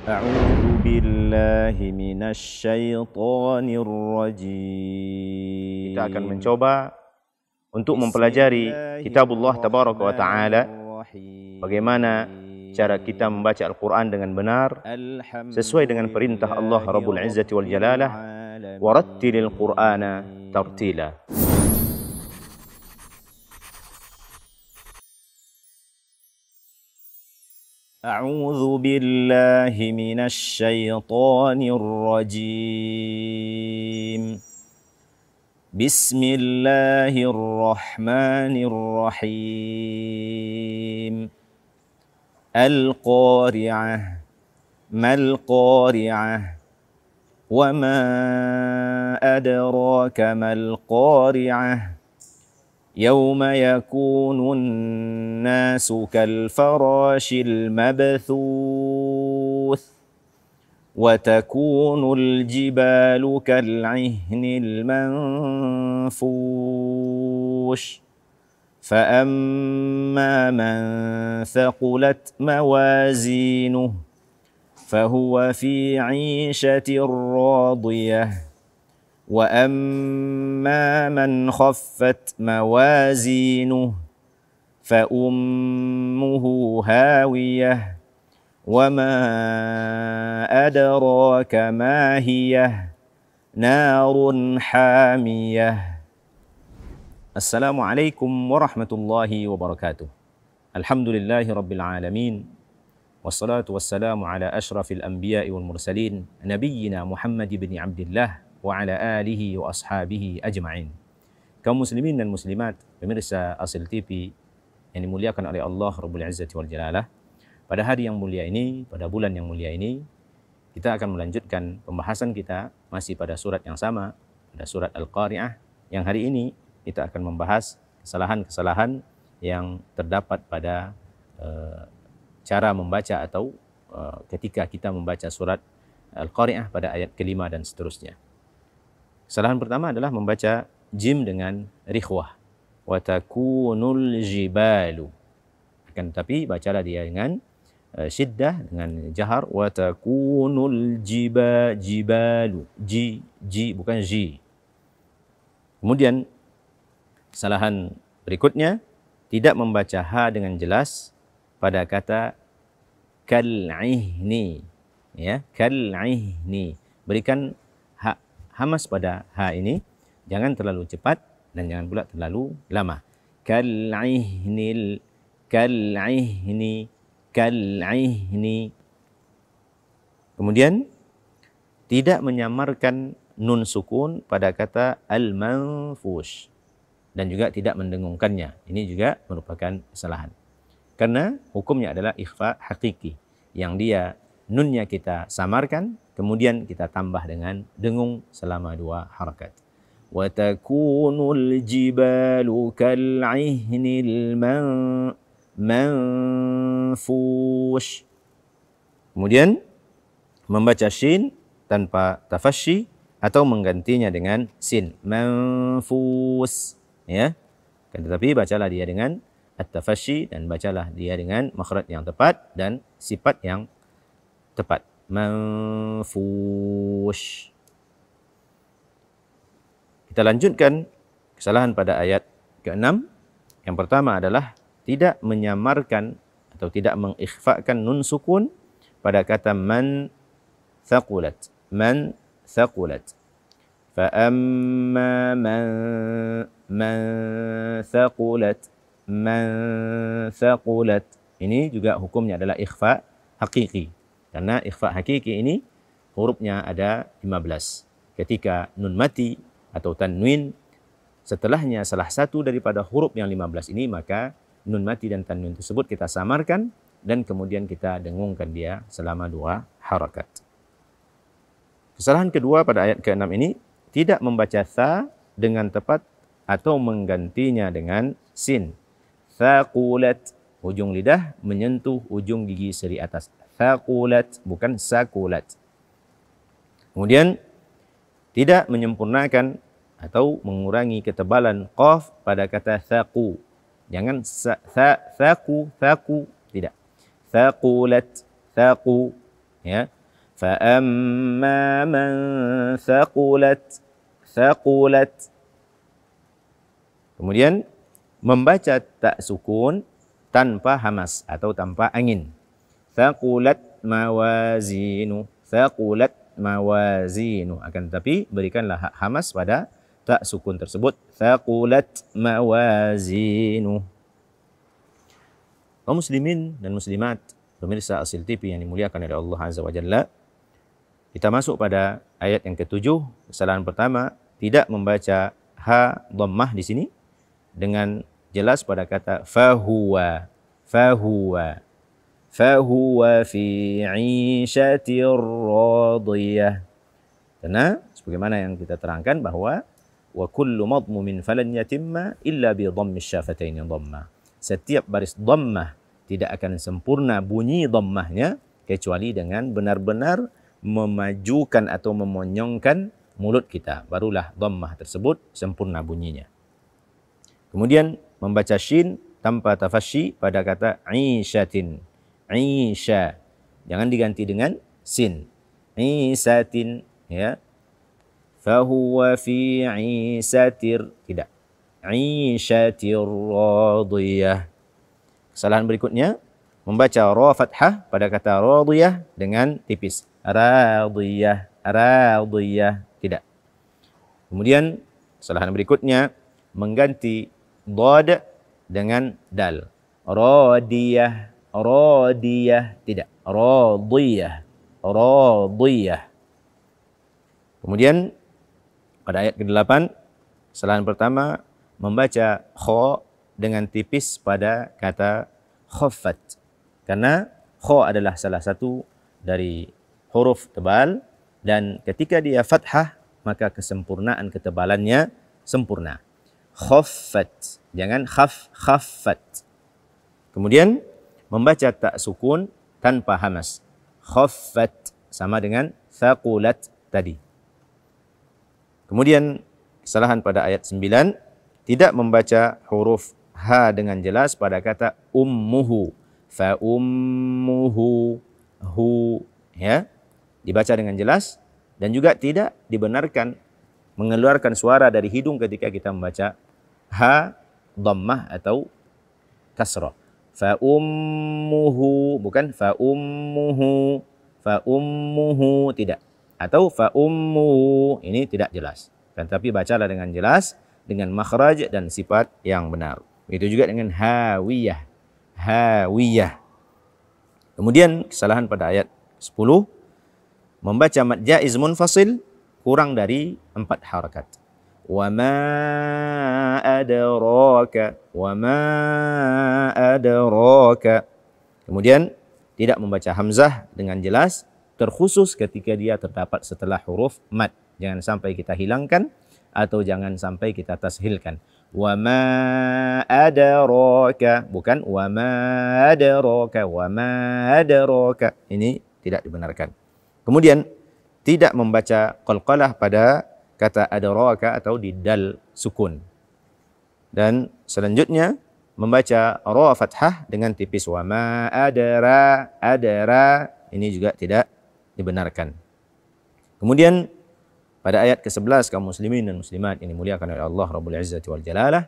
أعوذ بالله من الشيطان الرجيم. Kita akan mencoba untuk mempelajari kitabullah tabaraka wa ta'ala, bagaimana cara kita membaca Al-Quran dengan benar sesuai dengan perintah Allah Rabbul Izzati wal Jalalah, warattilil Qur'ana tartila. أعوذ بالله من الشيطان الرجيم. بسم الله الرحمن الرحيم. القارعة. ما القارعة؟ وما أدراك ما القارعة؟ يوم يكون الناس كالفراش المبثوث وتكون الجبال كالعهن المنفوش فأما من ثقلت موازينه فهو في عيشة راضية وأما من خفت موازينه فأمه هاوية وما أدراك ما هي نار حامية. Assalamualaikum warahmatullahi wabarakatuh. Alhamdulillahi rabbil alamin. Wassalatu wassalamu ala ashrafil anbiya'i wal mursalin, nabiyyina Muhammad ibn Abdillah wa ala alihi wa ashabihi ajma'in. Kaum muslimin dan muslimat, pemirsa Asil TV yang dimuliakan oleh Allah Rabbul Izzati wal Jalalah, pada hari yang mulia ini, pada bulan yang mulia ini, kita akan melanjutkan pembahasan kita masih pada surat yang sama, pada surat Al-Qari'ah, yang hari ini kita akan membahas kesalahan-kesalahan yang terdapat pada cara membaca atau ketika kita membaca surat Al-Qari'ah pada ayat kelima dan seterusnya. Kesalahan pertama adalah membaca jim dengan rikhwah. Wa takunul jibalu. Akan tetapi bacalah dia dengan syiddah, dengan jahar. Wa takunul jibalu. Ji bukan ji. Kemudian kesalahan berikutnya, tidak membaca ha dengan jelas pada kata kal'ihni. Ya, kal'ihni. Berikan hamas pada ha ini, jangan terlalu cepat dan jangan pula terlalu lama. Kal'ihni. Kemudian tidak menyamarkan nun sukun pada kata al-manfush dan juga tidak mendengungkannya. Ini juga merupakan kesalahan. Karena hukumnya adalah ikhfa hakiki, yang dia nunnya kita samarkan, kemudian kita tambah dengan dengung selama 2 harakat. Wa takunul jibalu kal'ihnil manfush. Kemudian membaca shin tanpa tafasyi atau menggantinya dengan sin, manfus, ya. Tetapi bacalah dia dengan at-tafasyi dan bacalah dia dengan makhraj yang tepat dan sifat yang tepat. Manfush. Kita lanjutkan kesalahan pada ayat ke-6. Yang pertama adalah tidak menyamarkan atau tidak mengikhfakan nun sukun pada kata man thaqulat. Man thaqulat. Fa amma man thaqulat. Man thaqulat. Ini juga hukumnya adalah ikhfa hakiki. Karena ikhfa hakiki ini hurufnya ada 15. Ketika nun mati atau tanwin setelahnya salah satu daripada huruf yang 15 ini, maka nun mati dan tanwin tersebut kita samarkan dan kemudian kita dengungkan dia selama 2 harakat. Kesalahan kedua pada ayat ke-6 ini, tidak membaca tha dengan tepat atau menggantinya dengan sin. Thaqulat, ujung lidah menyentuh ujung gigi seri atas. Thaqulat, bukan sakulat. Kemudian tidak menyempurnakan atau mengurangi ketebalan qaf pada kata thaqu. Jangan thaqu, tidak. Thaqulat, thaqu, ya. فأما من ثقلت. Kemudian membaca tak sukun tanpa hamas atau tanpa angin. Thaqulat mawazinu. Akan tetapi berikanlah hamas pada tak sukun tersebut. Thaqulat mawazinu. Kaum muslimin dan muslimat, pemirsa Asil TV yang dimuliakan oleh Allah Azza wa Jalla, kita masuk pada ayat yang ketujuh. Kesalahan pertama, tidak membaca ha dhammah di sini dengan jelas pada kata fahuwa fi 'ishatir radiyah. Karena sebagaimana yang kita terangkan bahwa wa kullu madmumin falan yatimma illa bi dhammi syafataini dhamma. Setiap baris dhammah tidak akan sempurna bunyi dhammahnya kecuali dengan benar-benar memajukan atau memonyongkan mulut kita. Barulah dhammah tersebut sempurna bunyinya. Kemudian membaca shin tanpa tafasyi pada kata 'ishatin. 'Isha. Jangan diganti dengan sin. 'Isatin, ya. Fahuwa fi 'isatir. Tidak. 'Ishatir radiyah. Kesalahan berikutnya, membaca ra fathah pada kata radiyah dengan tipis. Radiyah. Tidak. Kemudian kesalahan berikutnya, mengganti dad dengan dal. Radiyah. Tidak. Radiyah. Kemudian pada ayat ke-8, kesalahan pertama, membaca kha dengan tipis pada kata khaffat. Karena kha adalah salah satu dari huruf tebal, dan ketika dia fathah, maka kesempurnaan ketebalannya sempurna. Khaffat. Jangan khaffat. Kemudian membaca tak sukun tanpa hamas. Khaffat sama dengan thaqulat tadi. Kemudian kesalahan pada ayat 9, tidak membaca huruf ha dengan jelas pada kata ummuhu. Fa ummuhu, hu, ya. Dibaca dengan jelas dan juga tidak dibenarkan mengeluarkan suara dari hidung ketika kita membaca ha dhammah atau kasrah. Fa ummuhu, bukan fa ummuhu. Fa ummuhu, tidak. Atau fa ummuhu, ini tidak jelas. Tetapi bacalah dengan jelas, dengan makhraj dan sifat yang benar. Itu juga dengan hawiyah. Kemudian kesalahan pada ayat 10, membaca mad jaiz munfasil kurang dari 4 harakat. Wa ma adraka. Kemudian tidak membaca hamzah dengan jelas, terkhusus ketika dia terdapat setelah huruf mad. Jangan sampai kita hilangkan atau jangan sampai kita tashilkan. Wa ma adraka, bukan wa ma adraka. Ini tidak dibenarkan. Kemudian tidak membaca qalqalah pada kata adraka atau di dal sukun. Dan selanjutnya membaca ra fathah dengan tipis. Wa ma adra. Ini juga tidak dibenarkan. Kemudian pada ayat ke-11, kaum muslimin dan muslimat ini muliakan oleh Allah Rabbul Izzati wal Jalalah,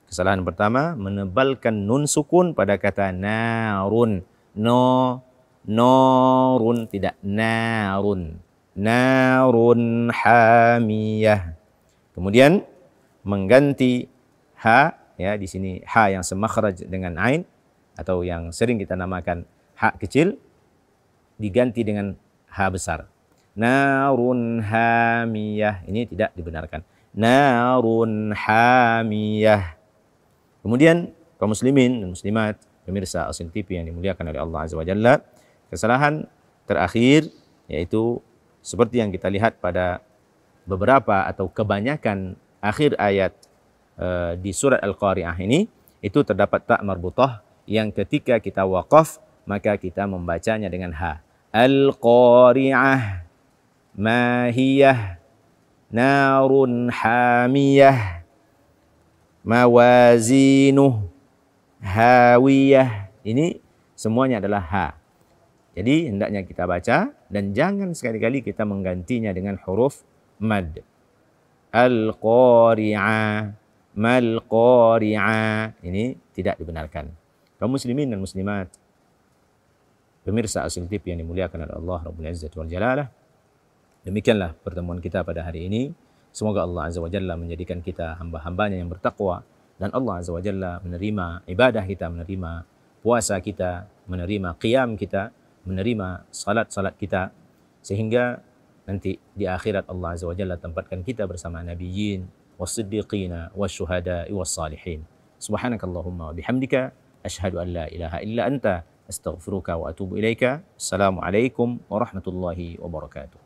kesalahan pertama, menebalkan nun sukun pada kata narun. Norun, tidak narun. Narun hamiyah. Kemudian mengganti ha, ya, di sini ha yang semakhraj dengan ain atau yang sering kita namakan ha kecil diganti dengan ha besar. Narun hamiyah, ini tidak dibenarkan. Narun hamiyah. Kemudian kaum muslimin dan muslimat, pemirsa Asil TV yang dimuliakan oleh Allah Azza wa Jalla, kesalahan terakhir yaitu seperti yang kita lihat pada beberapa atau kebanyakan akhir ayat di surat Al-Qari'ah ini, itu terdapat ta marbutah yang ketika kita waqaf maka kita membacanya dengan ha. Al-Qari'ah, mahiyah, narun hamiyah, mawazinuh, hawiyah. Ini semuanya adalah ha. Jadi hendaknya kita baca dan jangan sekali-kali kita menggantinya dengan huruf mad. Al-qari'ah, mal-qari'ah. Ini tidak dibenarkan. Kaum muslimin dan muslimat, pemirsa Asil TV yang dimuliakan oleh Allah Rabbul Izzati wal Jalalah. Demikianlah pertemuan kita pada hari ini. Semoga Allah Azza wa Jalla menjadikan kita hamba-hambanya yang bertakwa. Dan Allah Azza wa Jalla menerima ibadah kita, menerima puasa kita, menerima qiyam kita, menerima salat-salat kita, sehingga nanti di akhirat Allah Azza wa Jalla tempatkan kita bersama nabiyyin, was-siddiqina, was-syuhada'i, was-salihin. Subhanakallahumma wa bihamdika, asyhadu an la ilaha illa anta, astaghfiruka wa atubu ilaika. Assalamualaikum warahmatullahi wabarakatuh.